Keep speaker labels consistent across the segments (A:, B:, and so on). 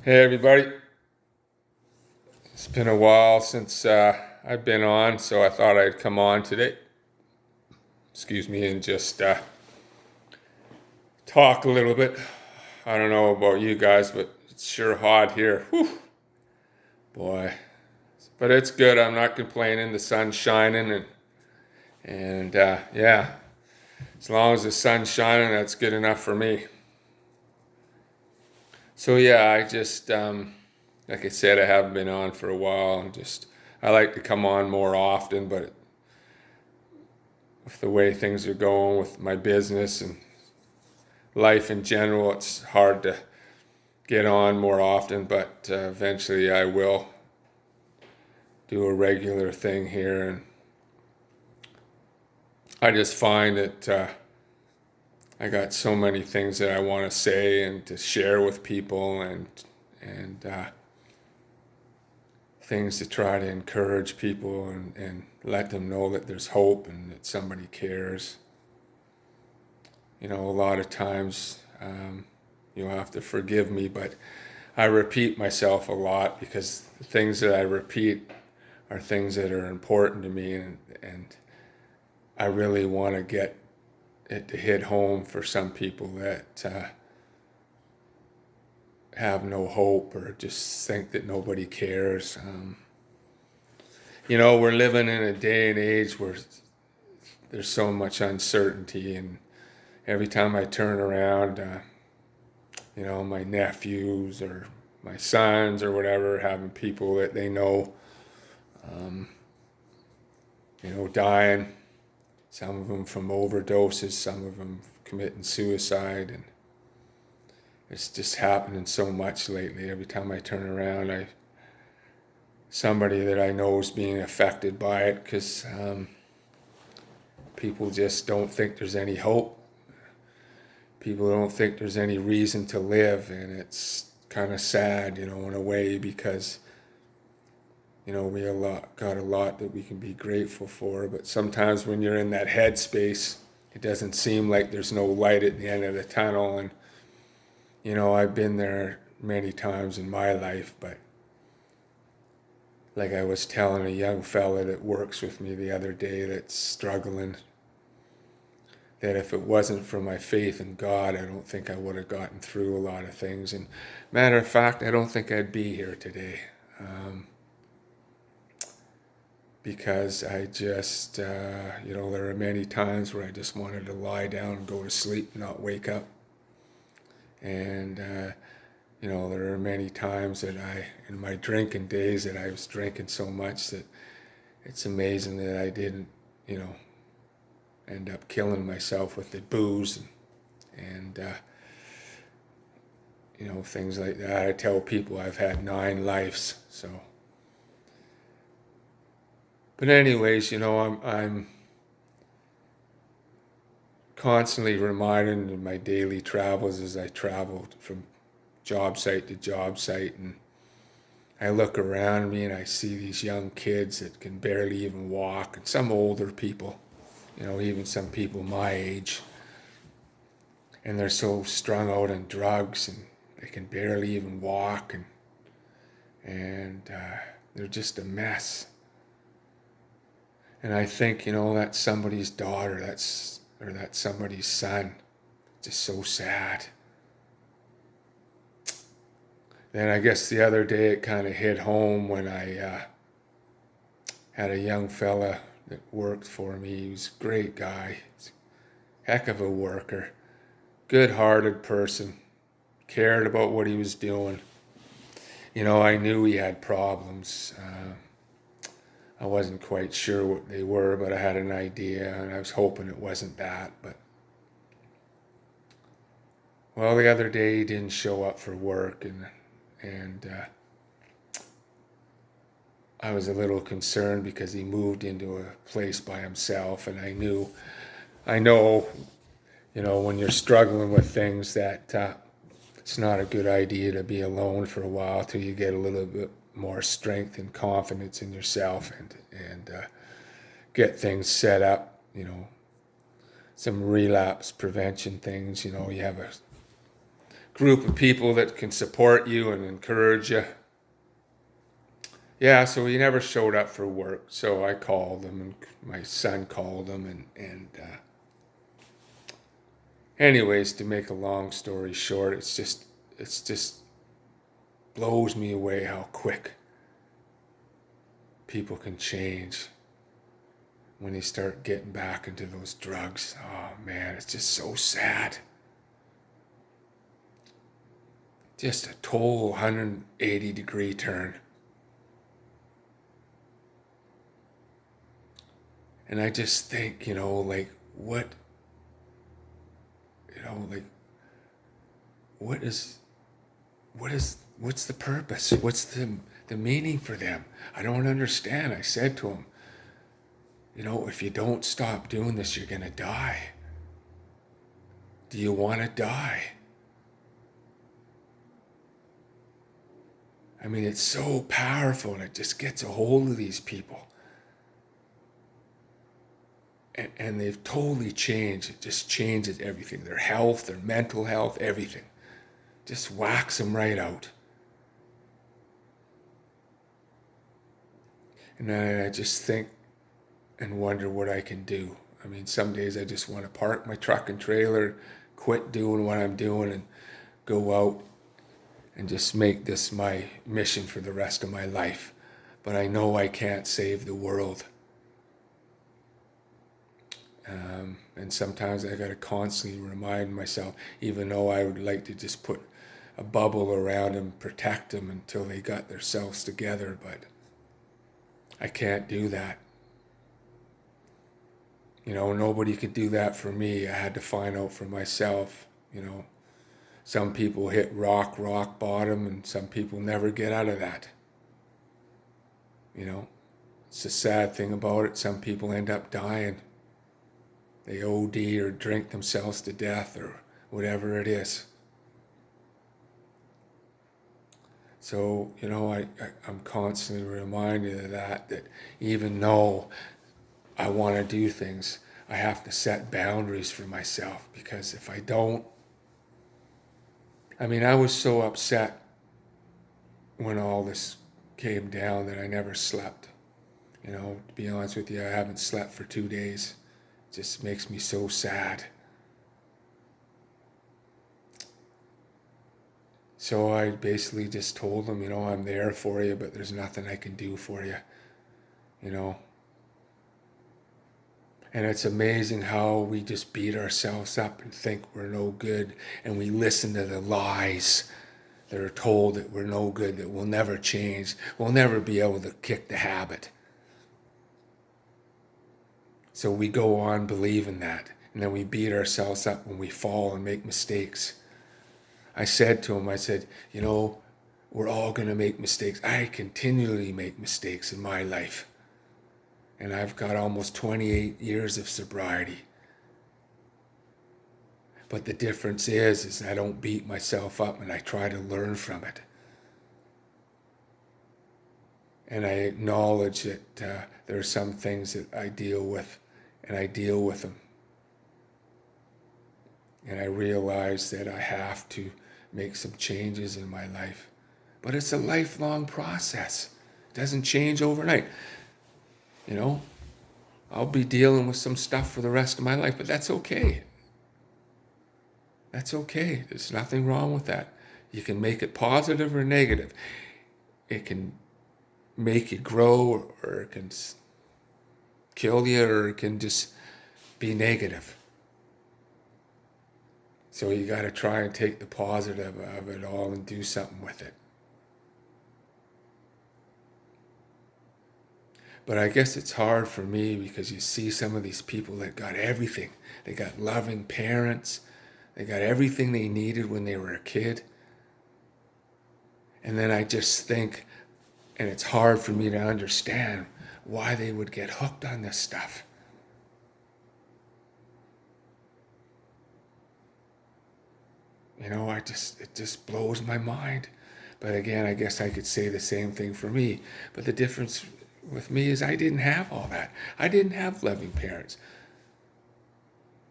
A: Hey everybody, it's been a while since I've been on, so I thought I'd come on today. Excuse me, and just talk a little bit. I don't know about you guys, but it's sure hot here. Whew, boy, but it's good. I'm not complaining. The sun's shining, and yeah, as long as the sun's shining, that's good enough for me. So yeah, like I said, I haven't been on for a while, and just I like to come on more often, but with the way things are going with my business and life in general, it's hard to get on more often, but eventually I will do a regular thing here. And I just find that I got so many things that I want to say and to share with people, and things to try to encourage people and let them know that there's hope and that somebody cares. A lot of times you'll have to forgive me, but I repeat myself a lot because the things that I repeat are things that are important to me, and I really want to get it to hit home for some people that have no hope or just think that nobody cares. We're living in a day and age where there's so much uncertainty, and every time I turn around, my nephews or my sons or whatever having people that they know, um, dying. Some of them from overdoses, some of them committing suicide, and it's just happening so much lately. Every time I turn around, somebody that I know is being affected by it because people just don't think there's any hope. People don't think there's any reason to live, and it's kind of sad, in a way, because we got a lot that we can be grateful for, but sometimes when you're in that headspace, it doesn't seem like there's no light at the end of the tunnel. And I've been there many times in my life, but like I was telling a young fella that works with me the other day that's struggling, that if it wasn't for my faith in God, I don't think I would have gotten through a lot of things. And matter of fact, I don't think I'd be here today. Because I just, there are many times where I just wanted to lie down and go to sleep and not wake up. And, there are many times that in my drinking days, that I was drinking so much that it's amazing that I didn't, end up killing myself with the booze and things like that. I tell people I've had 9 lives, so. But anyways, I'm constantly reminded in my daily travels as I traveled from job site to job site, and I look around me and I see these young kids that can barely even walk, and some older people, even some people my age, and they're so strung out on drugs and they can barely even walk, and they're just a mess. And I think, that's somebody's daughter, that's somebody's son. Just so sad. Then I guess the other day it kind of hit home when I had a young fella that worked for me. He was a great guy, he's a heck of a worker, good-hearted person, cared about what he was doing. I knew he had problems. I wasn't quite sure what they were, but I had an idea, and I was hoping it wasn't that. But well, the other day he didn't show up for work, and I was a little concerned because he moved into a place by himself, and I know, when you're struggling with things that it's not a good idea to be alone for a while till you get a little bit more strength and confidence in yourself, and get things set up. Some relapse prevention things. You have a group of people that can support you and encourage you. Yeah, so he never showed up for work. So I called him, and my son called him, and anyways, to make a long story short, it's just blows me away how quick people can change when they start getting back into those drugs. Oh man, it's just so sad. Just a total 180-degree turn. And I just think, like, what's the purpose? What's the meaning for them? I don't understand. I said to him, if you don't stop doing this, you're going to die. Do you want to die? I mean, it's so powerful, and it just gets a hold of these people. And they've totally changed. It just changes everything. Their health, their mental health, everything. Just whacks them right out. And then I just think and wonder what I can do. I mean, some days I just want to park my truck and trailer, quit doing what I'm doing, and go out and just make this my mission for the rest of my life. But I know I can't save the world. And sometimes I got to constantly remind myself, even though I would like to just put a bubble around them, protect them until they got themselves together, but I can't do that. Nobody could do that for me. I had to find out for myself. Some people hit rock bottom, and some people never get out of that. It's the sad thing about it. Some people end up dying. They OD or drink themselves to death or whatever it is. So, I'm constantly reminded of that even though I want to do things, I have to set boundaries for myself, because if I don't, I was so upset when all this came down that I never slept. To be honest with you, I haven't slept for 2 days. It just makes me so sad. So I basically just told them, I'm there for you, but there's nothing I can do for you, And it's amazing how we just beat ourselves up and think we're no good, and we listen to the lies that are told that we're no good, that we'll never change, we'll never be able to kick the habit. So we go on believing that, and then we beat ourselves up when we fall and make mistakes. I said to him, we're all going to make mistakes. I continually make mistakes in my life. And I've got almost 28 years of sobriety. But the difference is I don't beat myself up, and I try to learn from it. And I acknowledge that there are some things that I deal with, and I deal with them. And I realize that I have to make some changes in my life. But it's a lifelong process. It doesn't change overnight. I'll be dealing with some stuff for the rest of my life, but that's okay. That's okay. There's nothing wrong with that. You can make it positive or negative. It can make you grow, or it can kill you, or it can just be negative. So you got to try and take the positive of it all and do something with it. But I guess it's hard for me, because you see some of these people that got everything. They got loving parents. They got everything they needed when they were a kid. And then I just think, and it's hard for me to understand why they would get hooked on this stuff. It just blows my mind. But again, I guess I could say the same thing for me. But the difference with me is I didn't have all that. I didn't have loving parents.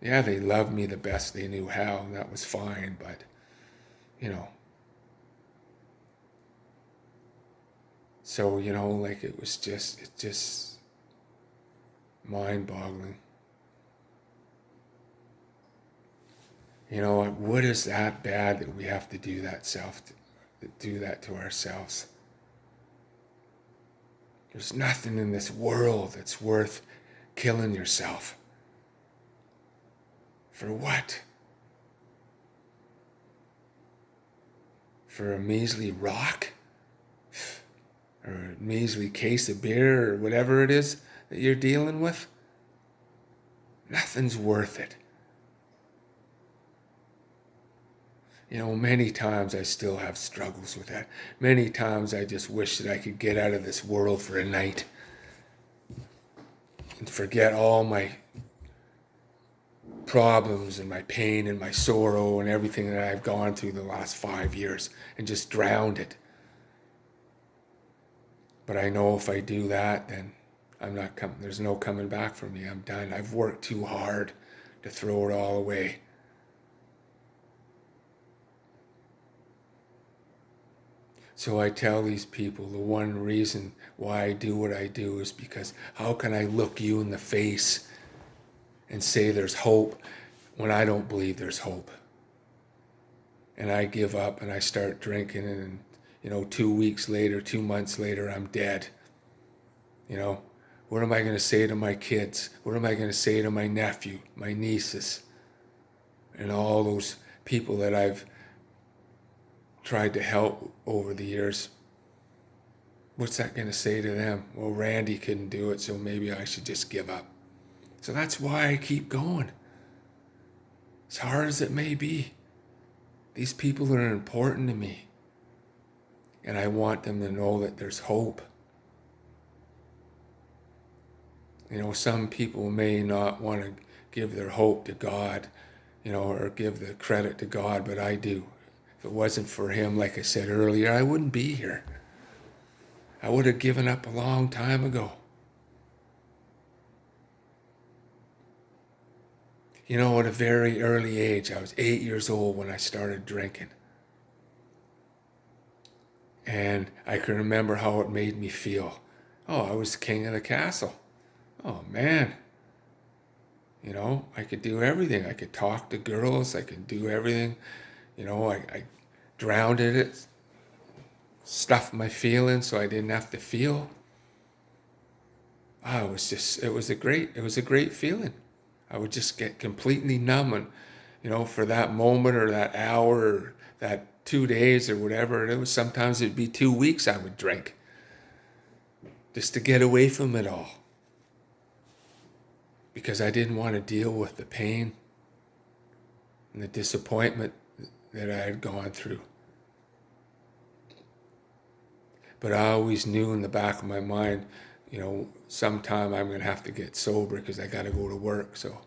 A: Yeah, they loved me the best they knew how, and that was fine. But, you know. So, like it's just mind-boggling. What is that bad that we have to do that to ourselves? There's nothing in this world that's worth killing yourself. For what? For a measly rock? Or a measly case of beer or whatever it is that you're dealing with? Nothing's worth it. Many times I still have struggles with that. Many times I just wish that I could get out of this world for a night and forget all my problems and my pain and my sorrow and everything that I've gone through the last 5 years and just drowned it. But I know if I do that, then there's no coming back for me. I'm done. I've worked too hard to throw it all away. So I tell these people the one reason why I do what I do is because how can I look you in the face and say there's hope when I don't believe there's hope? And I give up and I start drinking and 2 weeks later, 2 months later, I'm dead. What am I going to say to my kids? What am I going to say to my nephew, my nieces, and all those people that I've tried to help over the years? What's that going to say to them? Well, Randy couldn't do it, so maybe I should just give up. So that's why I keep going. As hard as it may be, these people are important to me. And I want them to know that there's hope. Some people may not want to give their hope to God, or give the credit to God, but I do. If it wasn't for him, like I said earlier, I wouldn't be here. I would have given up a long time ago. At a very early age, I was 8 years old when I started drinking. And I can remember how it made me feel. Oh, I was king of the castle. Oh, man. I could do everything. I could talk to girls. I could do everything. I drowned in it, stuffed my feelings so I didn't have to feel. It was a great feeling. I would just get completely numb and, for that moment or that hour or that 2 days or whatever it was, sometimes it'd be 2 weeks I would drink just to get away from it all. Because I didn't want to deal with the pain and the disappointment that I had gone through. But I always knew in the back of my mind, sometime I'm going to have to get sober because I got to go to work. So,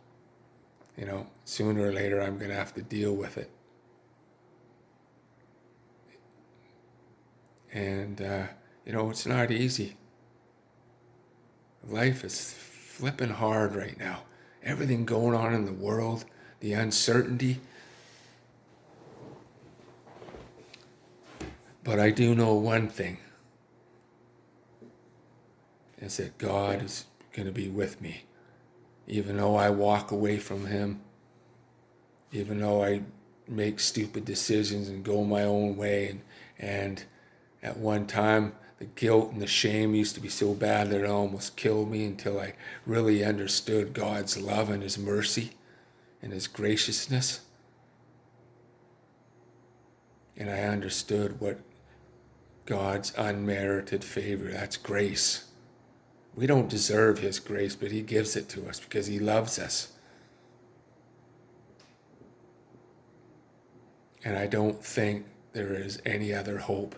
A: sooner or later I'm going to have to deal with it. And, it's not easy. Life is flipping hard right now. Everything going on in the world, the uncertainty. But I do know one thing, is that God is going to be with me. Even though I walk away from him, even though I make stupid decisions and go my own way, and at one time the guilt and the shame used to be so bad that it almost killed me until I really understood God's love and his mercy and his graciousness. And I understood what God's unmerited favor, that's grace. We don't deserve his grace, but he gives it to us because he loves us. And I don't think there is any other hope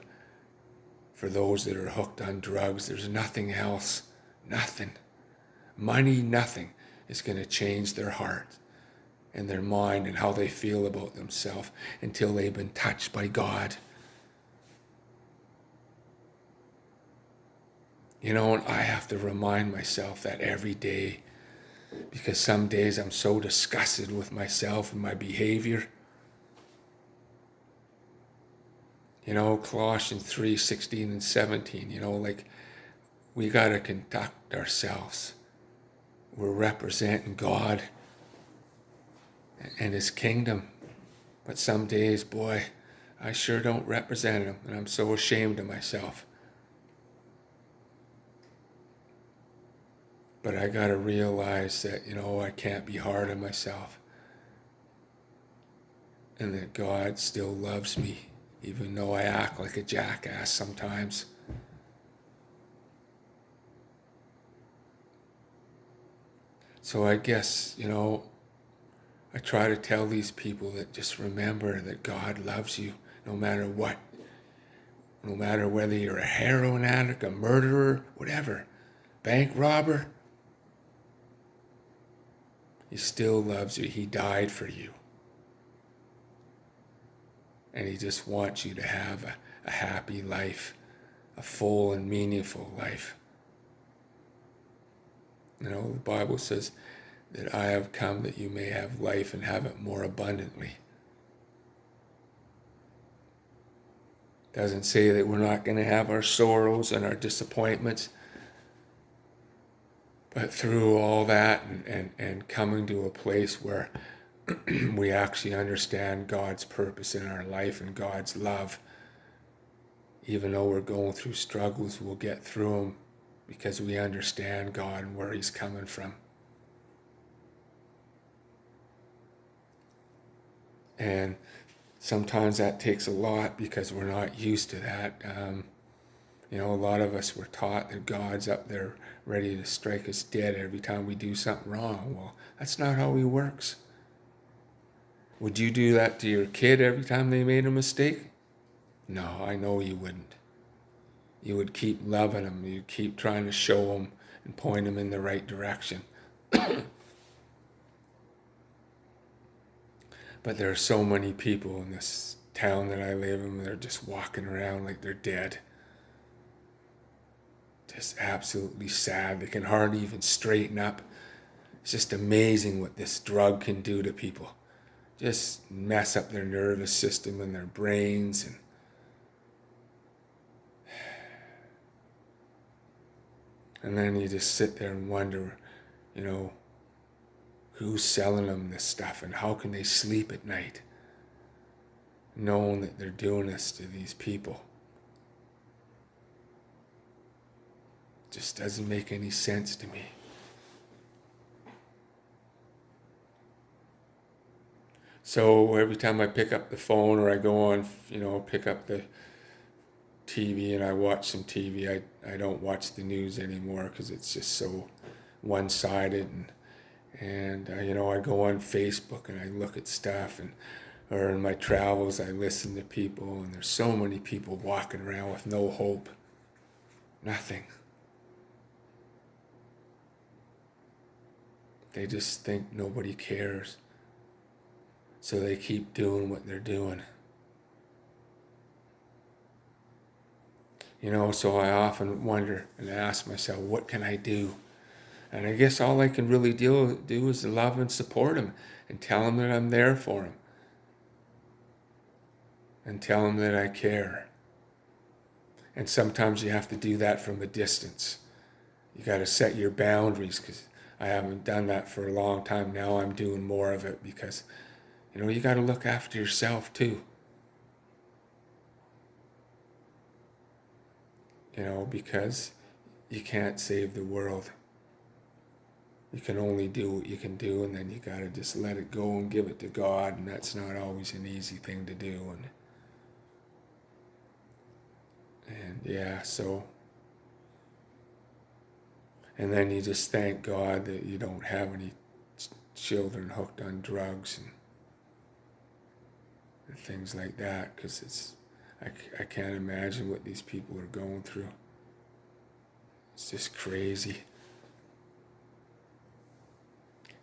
A: for those that are hooked on drugs. There's nothing else. Nothing. Money, nothing is going to change their heart and their mind and how they feel about themselves until they've been touched by God. And I have to remind myself that every day, because some days I'm so disgusted with myself and my behavior. Colossians 3:16 and 17, like we got to conduct ourselves. We're representing God and his kingdom. But some days, boy, I sure don't represent him, and I'm so ashamed of myself. But I got to realize that, I can't be hard on myself. And that God still loves me, even though I act like a jackass sometimes. So I guess, I try to tell these people that just remember that God loves you no matter what. No matter whether you're a heroin addict, a murderer, whatever, bank robber, he still loves you. He died for you. And he just wants you to have a happy life, a full and meaningful life. The Bible says that I have come that you may have life and have it more abundantly. It doesn't say that we're not going to have our sorrows and our disappointments. But through all that and coming to a place where we actually understand God's purpose in our life and God's love, even though we're going through struggles, we'll get through them because we understand God and where he's coming from. And sometimes that takes a lot because we're not used to that. A lot of us were taught that God's up there ready to strike us dead every time we do something wrong. Well, that's not how he works. Would you do that to your kid every time they made a mistake? No, I know you wouldn't. You would keep loving them. You'd keep trying to show them and point them in the right direction. But there are so many people in this town that I live in, they're just walking around like they're dead. Just absolutely sad. They can hardly even straighten up. It's just amazing what this drug can do to people. Just mess up their nervous system and their brains. And then you just sit there and wonder, who's selling them this stuff and how can they sleep at night knowing that they're doing this to these people. It just doesn't make any sense to me. So every time I pick up the phone or I go on, pick up the TV and I watch some TV, I don't watch the news anymore because it's just so one-sided. And I go on Facebook and I look at stuff, or in my travels I listen to people, and there's so many people walking around with no hope, nothing. They just think nobody cares. So they keep doing what they're doing. So I often wonder and ask myself, what can I do? And I guess all I can really do is love and support him and tell him that I'm there for him. And tell him that I care. And sometimes you have to do that from a distance. You got to set your boundaries, because I haven't done that for a long time. Now I'm doing more of it because, you got to look after yourself too. Because you can't save the world. You can only do what you can do, and then you got to just let it go and give it to God, and that's not always an easy thing to do. And yeah, and then you just thank God that you don't have any children hooked on drugs and things like that, because I can't imagine what these people are going through. It's just crazy.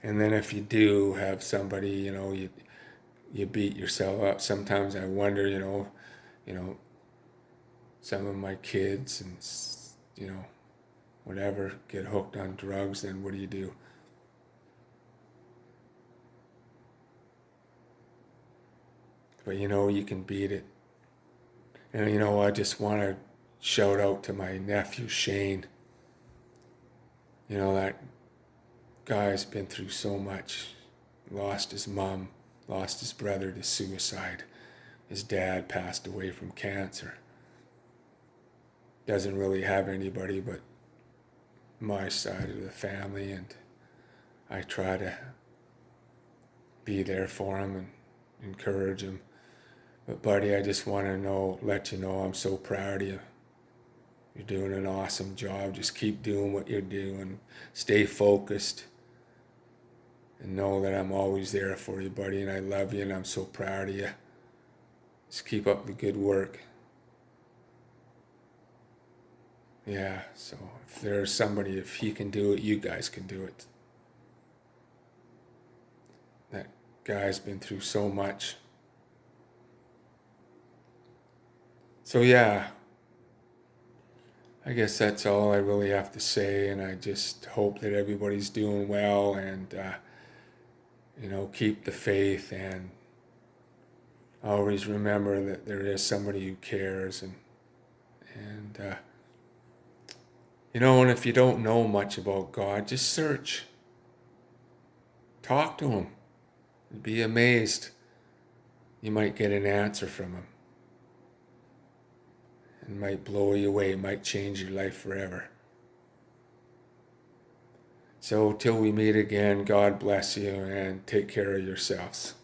A: And then if you do have somebody, you beat yourself up. Sometimes I wonder, some of my kids and, whatever, get hooked on drugs, then what do you do? But you can beat it. And I just want to shout out to my nephew Shane. That guy's been through so much. Lost his mom, lost his brother to suicide. His dad passed away from cancer. Doesn't really have anybody but my side of the family, and I try to be there for him and encourage him. But buddy, I just want to let you know I'm so proud of you. You're doing an awesome job. Just keep doing what you're doing. Stay focused. And know that I'm always there for you, buddy, and I love you, and I'm so proud of you. Just keep up the good work. Yeah, so if there's somebody, if he can do it, you guys can do it. That guy's been through so much. So yeah, I guess that's all I really have to say, and I just hope that everybody's doing well, and keep the faith, and always remember that there is somebody who cares, and and if you don't know much about God, just search. Talk to him. Be amazed. You might get an answer from him. It might blow you away. It might change your life forever. So till we meet again, God bless you, and take care of yourselves.